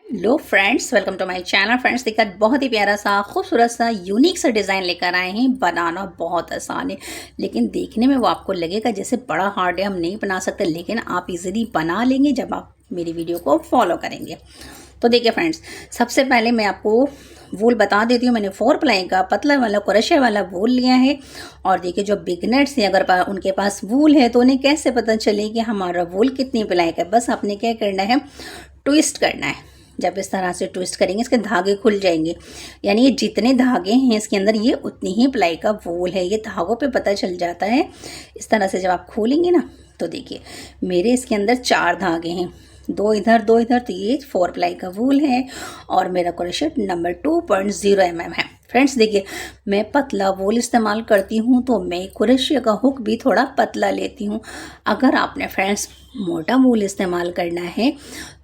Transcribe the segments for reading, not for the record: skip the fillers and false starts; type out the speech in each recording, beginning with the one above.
Low friends, welcome to my channel. Friends, देखा बहुत ही प्यारा सा खूबसूरत सा यूनिक सा डिज़ाइन लेकर आए हैं। बनाना बहुत आसान है, लेकिन देखने में वो आपको लगेगा जैसे बड़ा हार्ड है, हम नहीं बना सकते, लेकिन आप इजीली बना लेंगे जब आप मेरी वीडियो को फॉलो करेंगे। तो देखिए फ्रेंड्स, सबसे पहले मैं आपको वूल बता देती हूँ। मैंने 4 प्लाई का पतला वाला क्रोशे वाला वूल लिया है। और देखिए, जो बिगनर्स हैं अगर उनके पास वूल है तो उन्हें कैसे पता चले कि हमारा वूल कितनी प्लाई का है। बस आपने क्या करना है, ट्विस्ट करना है। जब इस तरह से ट्विस्ट करेंगे इसके धागे खुल जाएंगे, यानी ये जितने धागे हैं इसके अंदर ये उतनी ही प्लाई का वूल है। ये धागों पे पता चल जाता है। इस तरह से जब आप खोलेंगे ना तो देखिए मेरे इसके अंदर 4 धागे हैं, 2 इधर 2 इधर, तो ये 4 प्लाई का वूल है। और मेरा क्रोशेट नंबर 2.0 mm है। फ्रेंड्स देखिए, मैं पतला वूल इस्तेमाल करती हूँ तो मैं क्रोशे का हुक भी थोड़ा पतला लेती हूँ। अगर आपने फ्रेंड्स मोटा वूल इस्तेमाल करना है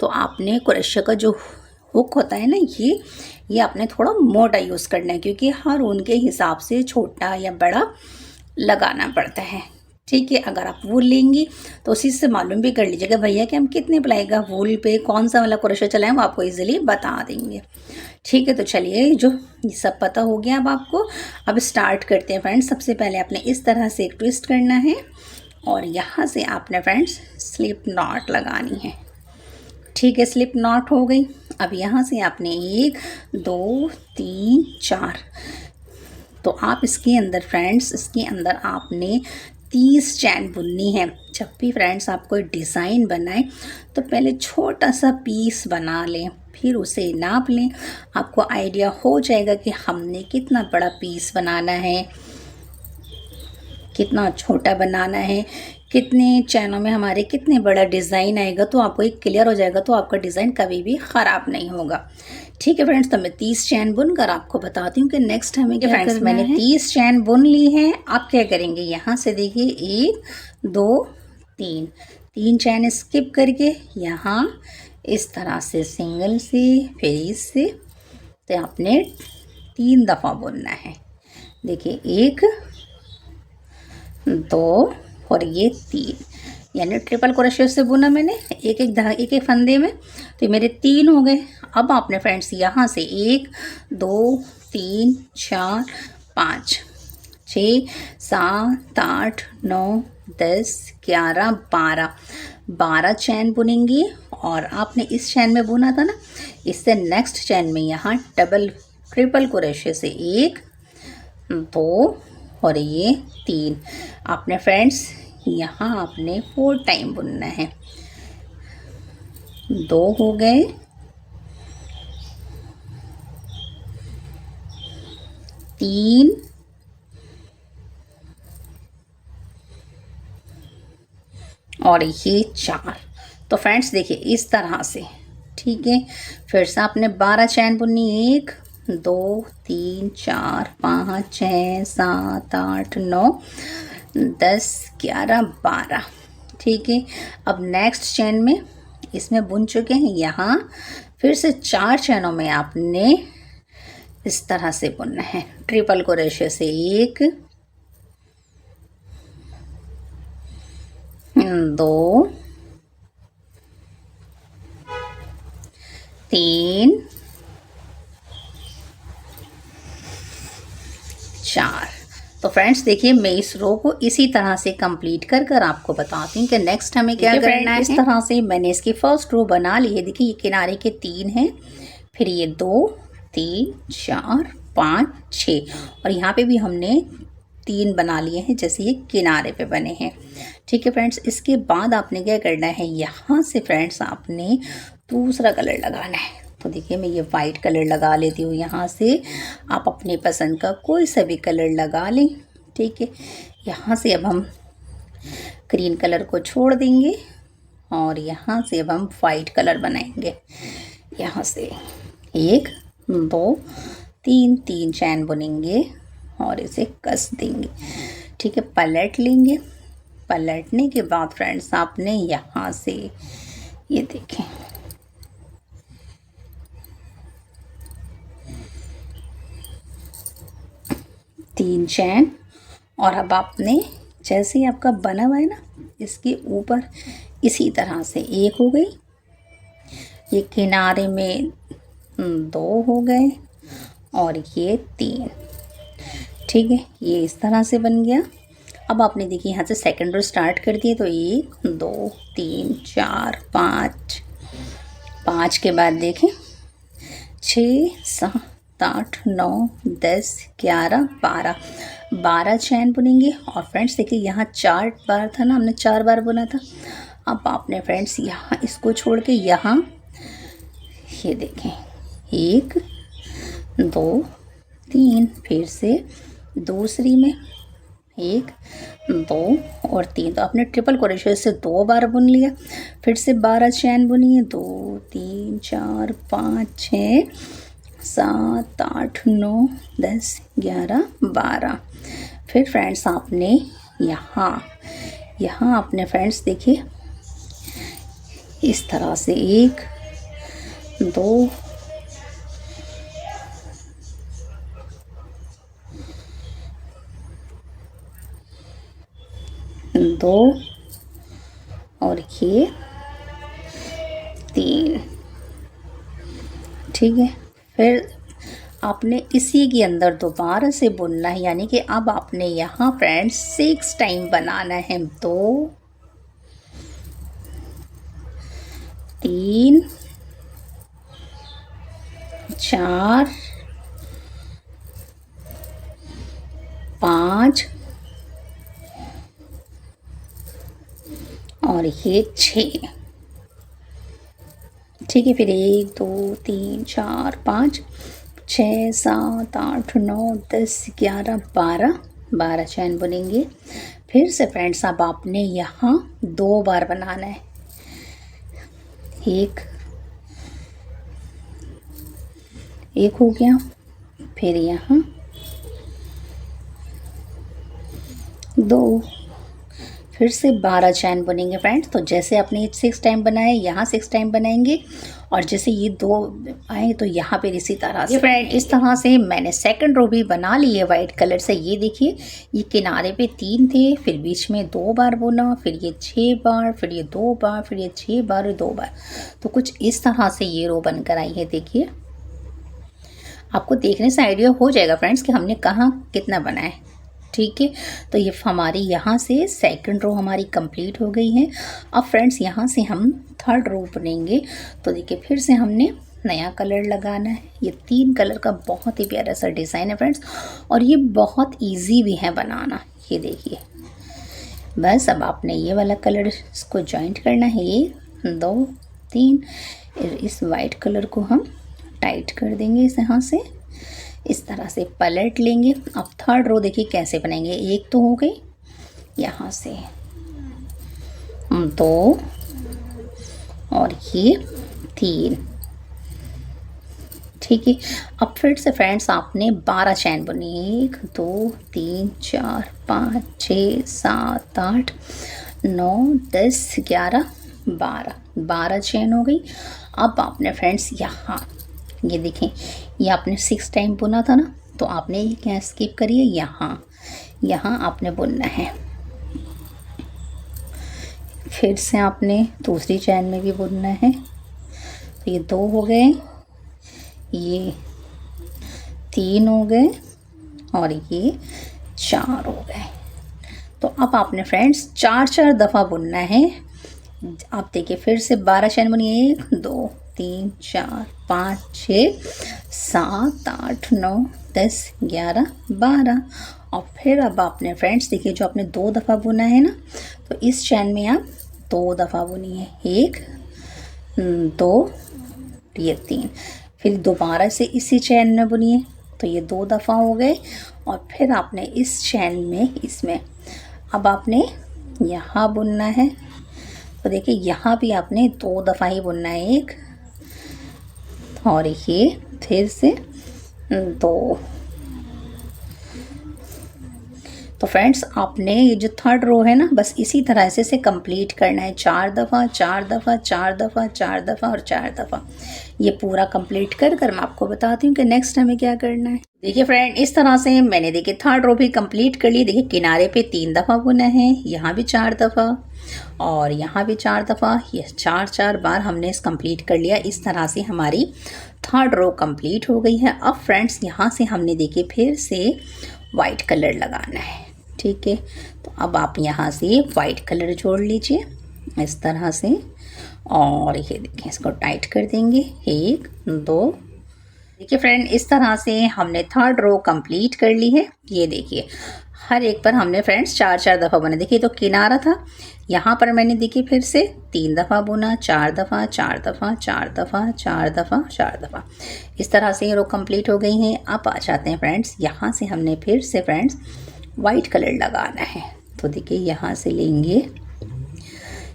तो आपने क्रोशे का जो हुक होता है ना, ये आपने थोड़ा मोटा यूज़ करना है, क्योंकि हर उनके हिसाब से छोटा या बड़ा लगाना पड़ता है। ठीक है, अगर आप वूल लेंगी तो उसी से मालूम भी कर लीजिएगा भैया कि हम कितने प्लाई का वूल पे कौन सा वाला क्रोशा चलाएं, वो आपको इजीली बता देंगे। ठीक है, तो चलिए, जो ये सब पता हो गया अब आपको, अब स्टार्ट करते हैं फ्रेंड्स। सबसे पहले आपने इस तरह से एक ट्विस्ट करना है और यहाँ से आपने फ्रेंड्स स्लिप नॉट लगानी है। ठीक है, स्लिप नॉट हो गई। अब यहाँ से आपने 1 2 3 4, तो आप इसके अंदर फ्रेंड्स, इसके अंदर आपने 30 चैन बुननी है। जब भी फ्रेंड्स आप कोई डिज़ाइन बनाएं तो पहले छोटा सा पीस बना लें, फिर उसे नाप लें। आपको आइडिया हो जाएगा कि हमने कितना बड़ा पीस बनाना है, कितना छोटा बनाना है, कितने चैनों में हमारे कितने बड़ा डिज़ाइन आएगा। तो आपको एक क्लियर हो जाएगा, तो आपका डिज़ाइन कभी भी ख़राब नहीं होगा। ठीक है फ्रेंड्स, तो मैं 30 चैन बुनकर आपको बताती हूँ कि नेक्स्ट हमें क्या करना है। मैंने 30 चैन बुन ली है। आप क्या करेंगे, यहाँ से देखिए 1 2 3, 3 चैन स्किप करके यहाँ इस तरह से सिंगल से, फिर इससे, तो आपने 3 दफ़ा बुनना है। देखिए 1 2 और ये 3, यानी ट्रिपल क्रोशे से बुना मैंने एक एक फंदे में, तो मेरे 3 हो गए। अब आपने फ्रेंड्स यहाँ से 1 2 3 4 5 6 7 8 9 10 11 12 चैन बुनेंगी। और आपने इस चैन में बुना था ना, इससे नेक्स्ट चैन में यहाँ ट्रिपल क्रोशे से 1 2 और ये 3, आपने फ्रेंड्स यहाँ आपने 4 टाइम बुनना है। 2 हो गए, 3 और ये 4। तो फ्रेंड्स देखिए इस तरह से। ठीक है, फिर से आपने 12 चैन बुननी, 1 2 3 4 5 6 7 8 9 10 11 12। ठीक है, अब नेक्स्ट चैन में इसमें बुन चुके हैं। यहाँ फिर से 4 चैनों में आपने इस तरह से बुनना है। ट्रिपल क्रोशे से 1 2 3 4। तो फ्रेंड्स देखिए, मैं इस रो को इसी तरह से कंप्लीट कर आपको बताती हूँ कि नेक्स्ट हमें क्या करना है। इस तरह से मैंने इसकी फर्स्ट रो बना ली है। देखिए ये किनारे के 3 हैं, फिर ये 2 3 4 5 6, और यहाँ पे भी हमने 3 बना लिए हैं जैसे ये किनारे पे बने हैं। ठीक है फ्रेंड्स, इसके बाद आपने क्या करना है, यहाँ से फ्रेंड्स आपने दूसरा कलर लगाना है। तो देखिए मैं ये वाइट कलर लगा लेती हूँ यहाँ से। आप अपनी पसंद का कोई सा भी कलर लगा लें। ठीक है, यहाँ से अब हम ग्रीन कलर को छोड़ देंगे और यहाँ से अब हम वाइट कलर बनाएंगे। यहाँ से 1 2 3 3 चैन बुनेंगे और इसे कस देंगे। ठीक है, पलट लेंगे। पलटने के बाद फ्रेंड्स आपने यहाँ से ये देखें, तीन चैन, और अब आपने जैसे ही आपका बना हुआ है ना, इसके ऊपर इसी तरह से 1 हो गई, ये किनारे में 2 हो गए और ये 3। ठीक है, ये इस तरह से बन गया। अब आपने देखिए यहाँ से सेकंड रो स्टार्ट कर दिए, तो 1 2 3 4 5, 5 के बाद देखें 6 7 8 9 10 11 12, 12 चैन बुनेंगे। और फ्रेंड्स देखिए यहाँ 4 बार था ना, हमने 4 बार बुना था। अब आपने फ्रेंड्स यहाँ इसको छोड़ के यहाँ ये देखें 1 2 3, फिर से दूसरी में 1 2 और 3, तो आपने ट्रिपल क्रोशे से 2 बार बुन लिया। फिर से 12 चैन बुनी है, 2 3 4 5 6 7 8 9 10 11 12। फिर फ्रेंड्स आपने यहाँ आपने फ्रेंड्स देखिए इस तरह से 1 2 2 और ये 3। ठीक है, फिर आपने इसी के अंदर दोबारा से बुनना है, यानी कि अब आपने यहाँ फ्रेंड्स 6 टाइम बनाना है। 2 3 4 5 और ये 6। ठीक है, फिर 1 2 3 4 5 6 7 8 9 10 11 12, 12 चैन बुनेंगे। फिर से फ्रेंड्स अब आपने यहाँ 2 बार बनाना है। 1 हो गया, फिर यहाँ 2, फिर से 12 चैन बुनेंगे फ्रेंड्स। तो जैसे आपने 6 टाइम बनाए, यहाँ 6 टाइम बनाएंगे, और जैसे ये 2 आए तो यहाँ पे इसी तरह से फ्रेंड इस तरह से मैंने सेकंड रो भी बना ली है वाइट कलर से। ये देखिए, ये किनारे पे 3 थे, फिर बीच में 2 बार बुना, फिर ये 6 बार, फिर ये 2 बार, फिर ये 6 बार, 2 बार। तो कुछ इस तरह से ये रो बनकर आई है। देखिए, आपको देखने से आइडिया हो जाएगा फ्रेंड्स कि हमने कहाँ कितना बनाया है। ठीक है, तो ये हमारी यहाँ से सेकंड रो हमारी कंप्लीट हो गई है। अब फ्रेंड्स यहाँ से हम थर्ड रो बुनेंगे। तो देखिए, फिर से हमने नया कलर लगाना है। ये 3 कलर का बहुत ही प्यारा सा डिज़ाइन है फ्रेंड्स, और ये बहुत इजी भी है बनाना। ये देखिए, बस अब आपने ये वाला कलर इसको जॉइंट करना है। 1 2 3, इस वाइट कलर को हम टाइट कर देंगे इस यहाँ से, इस तरह से पलट लेंगे। अब थर्ड रो देखिए कैसे बनाएंगे। 1 तो हो गई, यहाँ से 2 और ये 3। ठीक है, अब फिर से फ्रेंड्स आपने 12 चैन बुनी। 1 2 3 4 5 6 7 8 9 10 11 12, 12 चैन हो गई। अब आपने फ्रेंड्स यहाँ ये देखें, ये आपने 6 टाइम बुना था ना, तो आपने ये क्या स्किप करिए, यहाँ आपने बुनना है। फिर से आपने दूसरी चैन में भी बुनना है। तो ये 2 हो गए, ये 3 हो गए और ये 4 हो गए। तो अब आपने फ्रेंड्स 4 दफ़ा बुनना है। आप देखिए, फिर से 12 चैन बुनिए। 1 2 3 4 5 6 7 8 9 10 11 12। और फिर अब आपने फ्रेंड्स देखिए, जो आपने 2 दफ़ा बुना है ना, तो इस चैन में आप 2 दफ़ा बुनिए। 1 2 ये 3, फिर दोबारा से इसी चैन में बुनिए। तो ये 2 दफ़ा हो गए। और फिर आपने इस चैन में इसमें अब आपने यहाँ बुनना है। तो देखिए, यहाँ भी आपने 2 दफ़ा ही बुनना है। 1 और ये फिर से 2। तो तो फ्रेंड्स आपने ये जो थर्ड रो है ना, बस इसी तरह से इसे कंप्लीट करना है, 4 दफ़ा 4 दफ़ा 4 दफ़ा 4 दफ़ा और 4 दफ़ा। ये पूरा कंप्लीट कर कर मैं आपको बताती हूँ कि नेक्स्ट हमें क्या करना है। देखिए फ्रेंड, इस तरह से मैंने देखिए थर्ड रो भी कंप्लीट कर ली। देखिए किनारे पे 3 दफ़ा बुना है, यहाँ भी 4 दफ़ा और यहाँ भी 4 दफ़ा, ये 4 बार हमने इस कंप्लीट कर लिया। इस तरह से हमारी थर्ड रो कंप्लीट हो गई है। अब फ्रेंड्स यहाँ से हमने देखिए फिर से वाइट कलर लगाना है, ठीक है। तो अब आप यहाँ से वाइट कलर जोड़ लीजिए इस तरह से और ये देखिए इसको टाइट कर देंगे, 1 2। देखिए फ्रेंड, इस तरह से हमने थर्ड रो कंप्लीट कर ली है। ये देखिए हर एक पर हमने फ्रेंड्स 4 दफ़ा बुना। देखिए तो किनारा था, यहाँ पर मैंने देखिए फिर से 3 दफ़ा बुना, 4 दफ़ा 4 दफ़ा 4 दफ़ा 4 दफ़ा 4 दफ़ा। इस तरह से ये रो कंप्लीट हो गई हैं। अब आ जाते हैं फ्रेंड्स, यहाँ से हमने फिर से फ्रेंड्स वाइट कलर लगाना है। तो देखिए यहाँ से लेंगे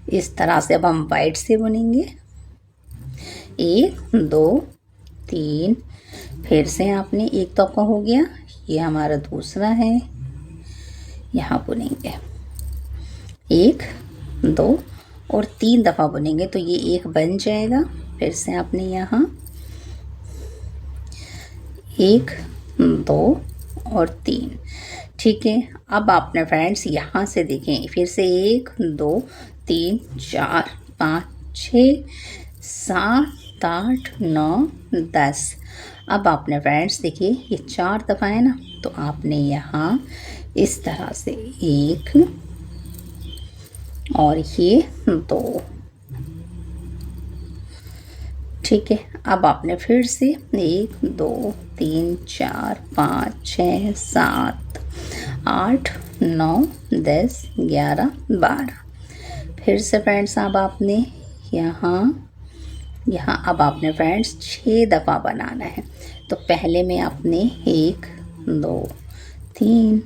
इस तरह से, अब हम वाइट से बुनेंगे, 1 2 3। फिर से आपने एक तो आपका हो गया, ये हमारा दूसरा है, यहाँ बुनेंगे 1 2 और 3 दफ़ा बुनेंगे तो ये एक बन जाएगा। फिर से आपने यहाँ 1 2 और 3, ठीक है। अब आपने फ्रेंड्स यहाँ से देखें फिर से 1 2 3 4 5 6 7 8 9 10। अब आपने फ्रेंड्स देखिए ये 4 दफ़ा है ना, तो आपने यहाँ इस तरह से 1 और ये 2, ठीक है। अब आपने फिर से 1 2 3 4 5 6 7 8 9 10 11 12। फिर से फ्रेंड्स अब आपने यहाँ अब आपने फ्रेंड्स 6 दफ़ा बनाना है। तो पहले में आपने 1 2 3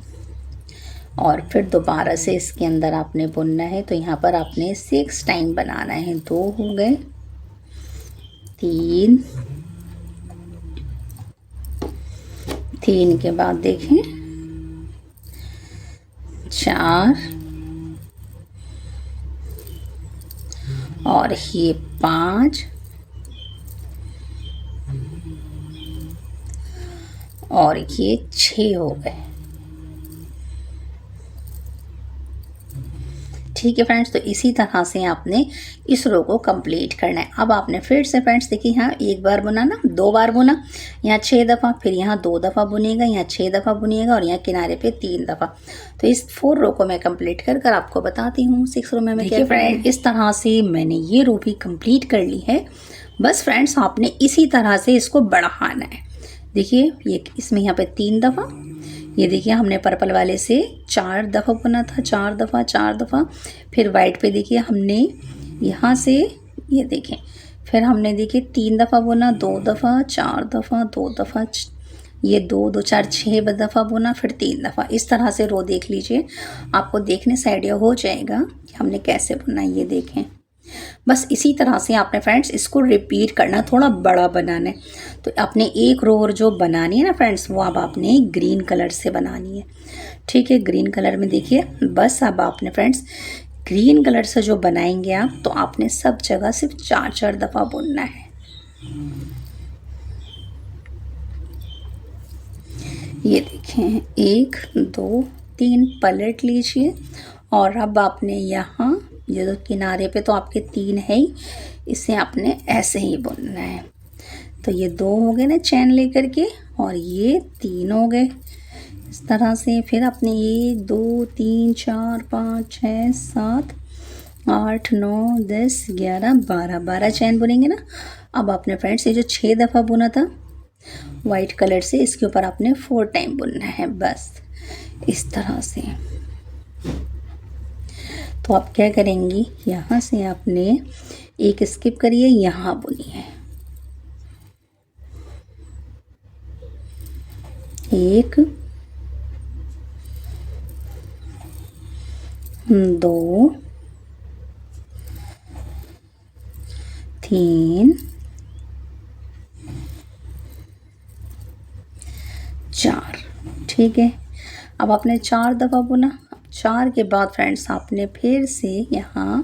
और फिर दोबारा से इसके अंदर आपने बुनना है। तो यहाँ पर आपने 6 टाइम बनाना है। 2 हो गए, 3 के बाद देखें 4 और ये 5 और ये 6 हो गए, ठीक है फ्रेंड्स। तो इसी तरह से आपने इस रो को कंप्लीट करना है। अब आपने फिर से फ्रेंड्स देखिए यहाँ एक बार बुना ना, 2 बार बुना, यहाँ 6 दफ़ा, फिर यहाँ 2 दफ़ा बुनेगा, यहाँ 6 दफ़ा बुनिएगा और यहाँ किनारे पे 3 दफ़ा। तो इस 4 रो को मैं कंप्लीट कर कर आपको बताती हूँ 6 रो में मैं क्या फ्रेंड। इस तरह से मैंने ये रो भी कंप्लीट कर ली है। बस फ्रेंड्स आपने इसी तरह से इसको बढ़ाना है। देखिए ये इसमें यहाँ पे 3 दफ़ा, ये देखिए हमने पर्पल वाले से 4 दफ़ा बुना था, 4 दफ़ा 4 दफ़ा। फिर वाइट पे देखिए हमने यहाँ से ये देखें, फिर हमने देखिए 3 दफ़ा बुना, 2 दफ़ा 4 दफ़ा 2 दफ़ा, ये 2 2 4 6 दफ़ा बुना, फिर 3 दफ़ा। इस तरह से रो देख लीजिए, आपको देखने से आइडिया हो जाएगा कि हमने कैसे बुना। ये देखें, बस इसी तरह से आपने फ्रेंड्स इसको रिपीट करना, थोड़ा बड़ा बनाना है। तो अपने एक रो और जो बनानी है ना फ्रेंड्स, वो अब आपने ग्रीन कलर से बनानी है, ठीक है। ग्रीन कलर में देखिए, बस अब आपने फ्रेंड्स ग्रीन कलर से जो बनाएंगे आप, तो आपने सब जगह सिर्फ 4 दफ़ा बुनना है। ये देखें 1 2 3 पलट लीजिए और अब आपने यहाँ ये तो किनारे पे तो आपके 3 है ही, इसे आपने ऐसे ही बुनना है। तो ये 2 हो गए ना चैन लेकर के, और ये 3 हो गए इस तरह से। फिर आपने 1 2 3 4 5 6 7 8 9 10 11 12 चैन बुनेंगे ना। अब आपने फ्रेंड्स ये जो 6 दफ़ा बुना था वाइट कलर से, इसके ऊपर आपने 4 टाइम बुनना है, बस इस तरह से। तो आप क्या करेंगी, यहाँ से आपने एक स्किप करिए, यहाँ बुनिए 1 2 3 4, ठीक है। अब आपने 4 दफ़ा बुना। 4 के बाद फ्रेंड्स आपने फिर से यहाँ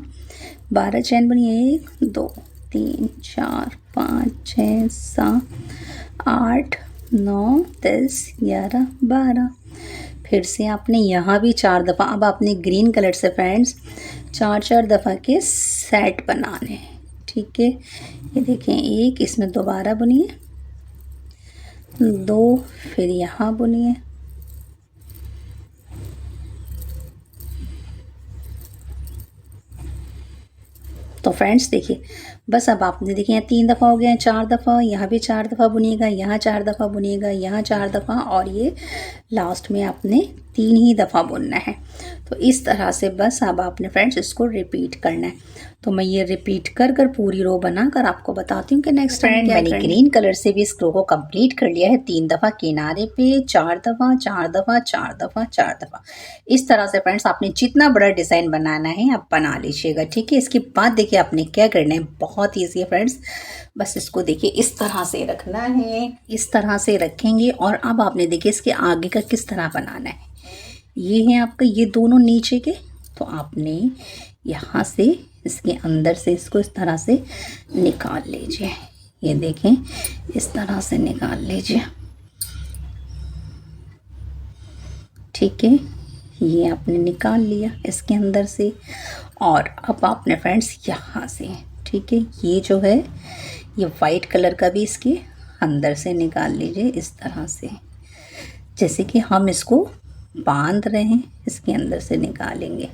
12 चैन बुनी। 1 2 3 4 5 6 7 8 9 10 11 12। फिर से आपने यहाँ भी 4 दफ़ा। अब आपने ग्रीन कलर से फ्रेंड्स 4 दफ़ा के सेट बनाने हैं। ठीक है, ये देखें, 1 इसमें दोबारा बुनिए, 2 फिर यहाँ बुनिए, तो फ्रेंड्स देखिए, बस अब आपने देखिए यहाँ 3 दफ़ा हो गया है, 4 दफ़ा, यहाँ भी 4 दफ़ा बुनिएगा, यहाँ 4 दफ़ा बुनिएगा, यहाँ 4 दफ़ा, और ये लास्ट में आपने 3 ही दफ़ा बुनना है। तो इस तरह से बस अब आपने फ्रेंड्स इसको रिपीट करना है। तो मैं ये रिपीट कर कर पूरी रो बनाकर आपको बताती हूँ कि नेक्स्ट टाइम मैंने ग्रीन कलर से भी इस रो को कंप्लीट कर लिया है। 3 दफ़ा किनारे पे, 4 दफ़ा, 4 दफ़ा, 4 दफ़ा, 4 दफ़ा। इस तरह से फ्रेंड्स आपने जितना बड़ा डिज़ाइन बनाना है आप बना लीजिएगा। ठीक है, इसके बाद देखिए आपने क्या करना है, बहुत ईजी है फ्रेंड्स। बस इसको देखिए इस तरह से रखना है, इस तरह से रखेंगे। और अब आपने देखिए इसके आगे का किस तरह बनाना है। ये है आपका, ये दोनों नीचे के, तो आपने यहाँ से इसके अंदर से इसको इस तरह से निकाल लीजिए। ये देखें, इस तरह से निकाल लीजिए। ठीक है, ये आपने निकाल लिया इसके अंदर से। और अब आपने फ्रेंड्स यहाँ से, ठीक है, ये जो है ये वाइट कलर का भी इसके अंदर से निकाल लीजिए इस तरह से, जैसे कि हम इसको बांध रहे हैं, इसके अंदर से निकालेंगे।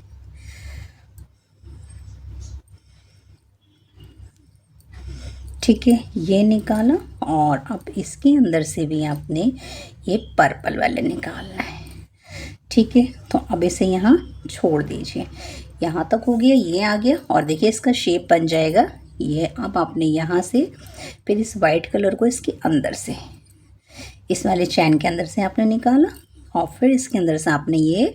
ठीक है, ये निकाला। और अब इसके अंदर से भी आपने ये पर्पल वाले निकालना है। ठीक है, तो अब इसे यहाँ छोड़ दीजिए। यहाँ तक हो गया, ये आ गया, और देखिए इसका शेप बन जाएगा ये। अब आपने यहाँ से फिर इस वाइट कलर को इसके अंदर से, इस वाले चैन के अंदर से आपने निकाला, और फिर इसके अंदर से आपने ये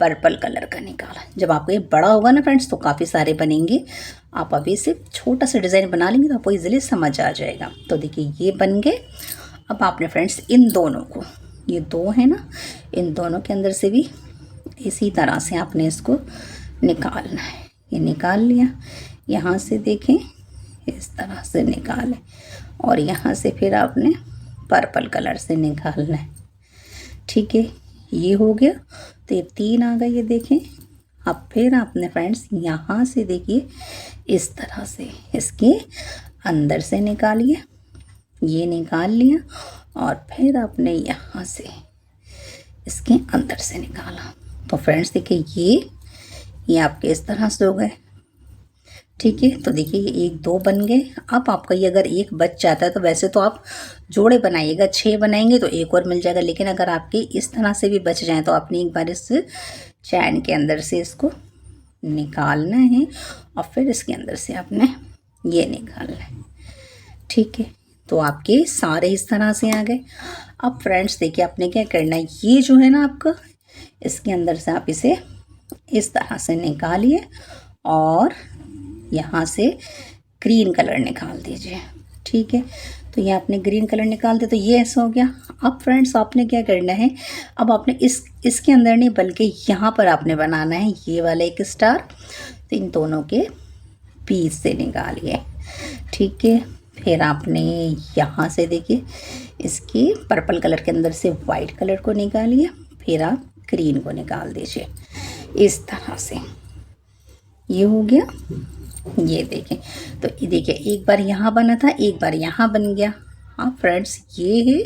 पर्पल कलर का निकाला। जब आपको ये बड़ा होगा ना फ्रेंड्स तो काफ़ी सारे बनेंगे। आप अभी से छोटा सा डिज़ाइन बना लेंगे तो आपको इजीली समझ आ जाएगा। तो देखिए ये बन गए। अब आपने फ्रेंड्स इन दोनों को, ये 2 है ना, इन दोनों के अंदर से भी इसी तरह से आपने इसको निकालना है। ये निकाल लिया, यहाँ से देखें इस तरह से निकालें, और यहाँ से फिर आपने पर्पल कलर से निकालना है। ठीक है, ये हो गया। तो ये 3 आ गए, ये देखें। अब फिर आपने फ्रेंड्स यहाँ से देखिए इस तरह से इसके अंदर से निकालिए, ये निकाल लिया, और फिर आपने यहाँ से इसके अंदर से निकाला। तो फ्रेंड्स देखिए ये आपके इस तरह से हो गए। ठीक है, तो देखिए ये 1 2 बन गए। अब आपका ये अगर एक बच जाता है तो वैसे तो आप जोड़े बनाइएगा, 6 बनाएंगे तो एक और मिल जाएगा, लेकिन अगर आपके इस तरह से भी बच जाए तो आपने एक बार इस चैन के अंदर से इसको निकालना है, और फिर इसके अंदर से आपने ये निकालना है। ठीक है, तो आपके सारे इस तरह से आ गए। अब फ्रेंड्स देखिए आपने क्या करना है, ये जो है ना आपका, इसके अंदर से आप इसे इस तरह से निकालिए, और यहाँ से ग्रीन कलर निकाल दीजिए। ठीक है, तो ये आपने ग्रीन कलर निकाल दिया, तो ये ऐसा हो गया। अब फ्रेंड्स आपने क्या करना है, अब आपने इसके अंदर नहीं बल्कि यहाँ पर आपने बनाना है ये वाला एक स्टार। तो इन दोनों के बीच से निकालिए। ठीक है, फिर आपने यहाँ से देखिए इसके पर्पल कलर के अंदर से वाइट कलर को निकालिए, फिर आप ग्रीन को निकाल दीजिए इस तरह से। ये हो गया, ये देखें। तो ये देखिए एक बार यहाँ बना था, एक बार यहाँ बन गया। हाँ फ्रेंड्स, ये है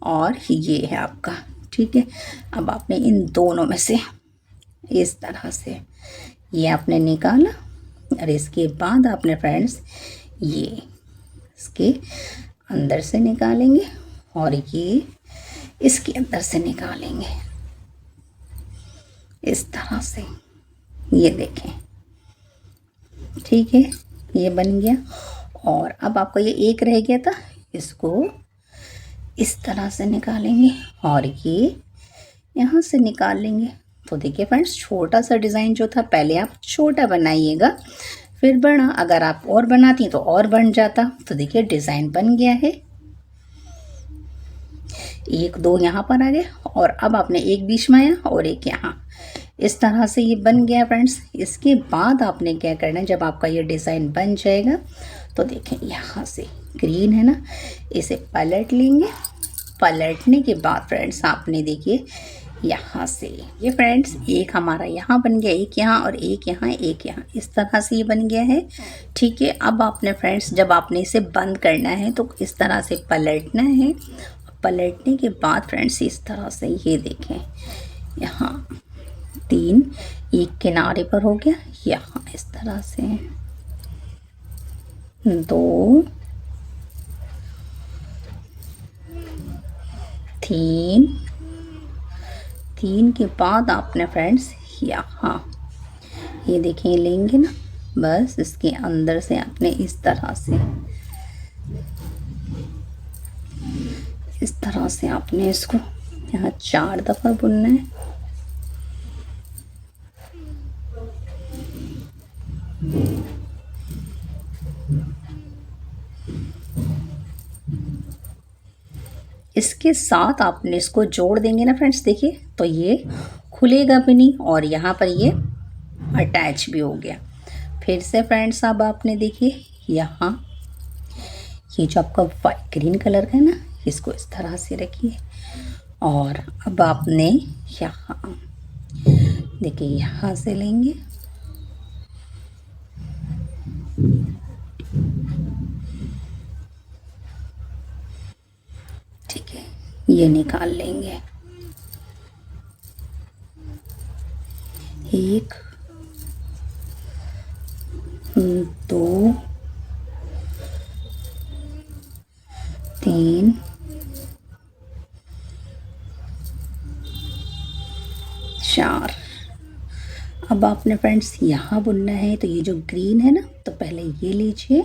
और ये है आपका। ठीक है, अब आपने इन दोनों में से इस तरह से ये आपने निकाला, और इसके बाद आपने फ्रेंड्स ये इसके अंदर से निकालेंगे, और ये इसके अंदर से निकालेंगे इस तरह से। ये देखें, ठीक है, ये बन गया। और अब आपका ये एक रह गया था, इसको इस तरह से निकालेंगे, और ये यहाँ से निकाल लेंगे। तो देखिए फ्रेंड्स, छोटा सा डिज़ाइन जो था पहले आप छोटा बनाइएगा फिर बड़ा, अगर आप और बनाती तो और बन जाता। तो देखिए डिज़ाइन बन गया है। एक दो यहाँ पर आ गए और अब आपने एक बीच में आया और एक यहाँ। इस तरह से ये बन गया फ्रेंड्स। इसके बाद आपने क्या करना है, जब आपका ये डिज़ाइन बन जाएगा तो देखें यहाँ से ग्रीन है ना, इसे पलट लेंगे। पलटने के बाद फ्रेंड्स आपने देखिए यहाँ से ये फ्रेंड्स एक हमारा यहाँ बन गया, एक यहाँ और एक यहाँ, एक यहाँ, इस तरह से ये बन गया है। ठीक है, अब आपने फ्रेंड्स जब आपने इसे बंद करना है तो इस तरह से पलटना है। पलटने के बाद फ्रेंड्स इस तरह से ये देखें यहाँ 3 एक किनारे पर हो गया, यहाँ इस तरह से 2 3 के बाद आपने फ्रेंड्स यहाँ ये देखें लेंगे ना, बस इसके अंदर से आपने इस तरह से आपने इसको यहाँ 4 दफ़ा बुनना है। इसके साथ आपने इसको जोड़ देंगे ना फ्रेंड्स, देखिए तो ये खुलेगा भी नहीं और यहाँ पर ये अटैच भी हो गया। फिर से फ्रेंड्स अब आपने देखिए यहाँ ये जो आपका वाइट ग्रीन कलर का है ना, इसको इस तरह से रखिए और अब आपने यहाँ देखिए यहाँ से लेंगे ठीक है, ये निकाल लेंगे 1 2 3 4। अब आपने फ्रेंड्स यहाँ बुनना है तो ये जो ग्रीन है ना, तो पहले ये लीजिए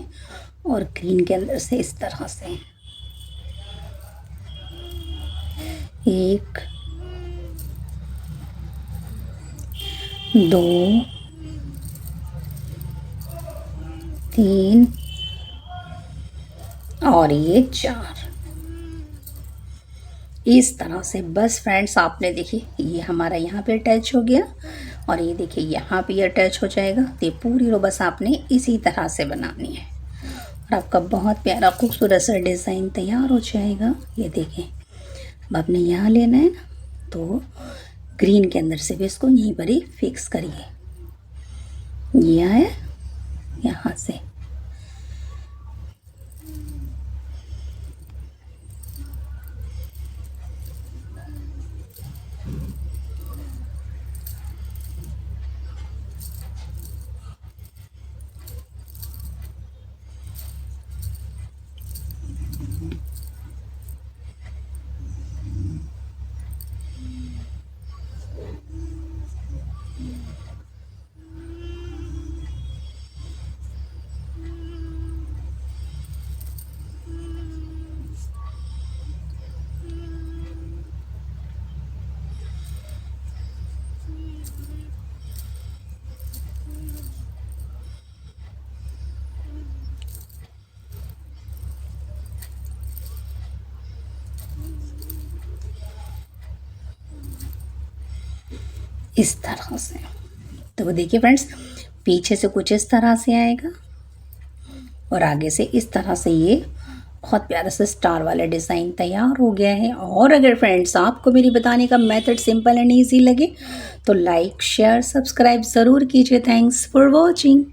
और ग्रीन के अंदर से इस तरह से 1 2 3 और ये 4 इस तरह से। बस फ्रेंड्स आपने देखिए ये हमारा यहाँ पे अटैच हो गया और ये देखिए यहाँ पे अटैच हो जाएगा। तो ये पूरी रो बस आपने इसी तरह से बनानी है और आपका बहुत प्यारा खूबसूरत सा डिज़ाइन तैयार हो जाएगा। ये देखें अब आपने यहाँ लेना है ना, तो ग्रीन के अंदर से भी इसको यहीं पर ही फिक्स करिए। ये आया यहाँ से इस तरह से। तो वो देखिए फ्रेंड्स पीछे से कुछ इस तरह से आएगा और आगे से इस तरह से ये बहुत प्यारा सा स्टार वाला डिज़ाइन तैयार हो गया है। और अगर फ्रेंड्स आपको मेरी बताने का मेथड सिंपल एंड ईजी लगे तो लाइक शेयर सब्सक्राइब ज़रूर कीजिए। Thanks for watching.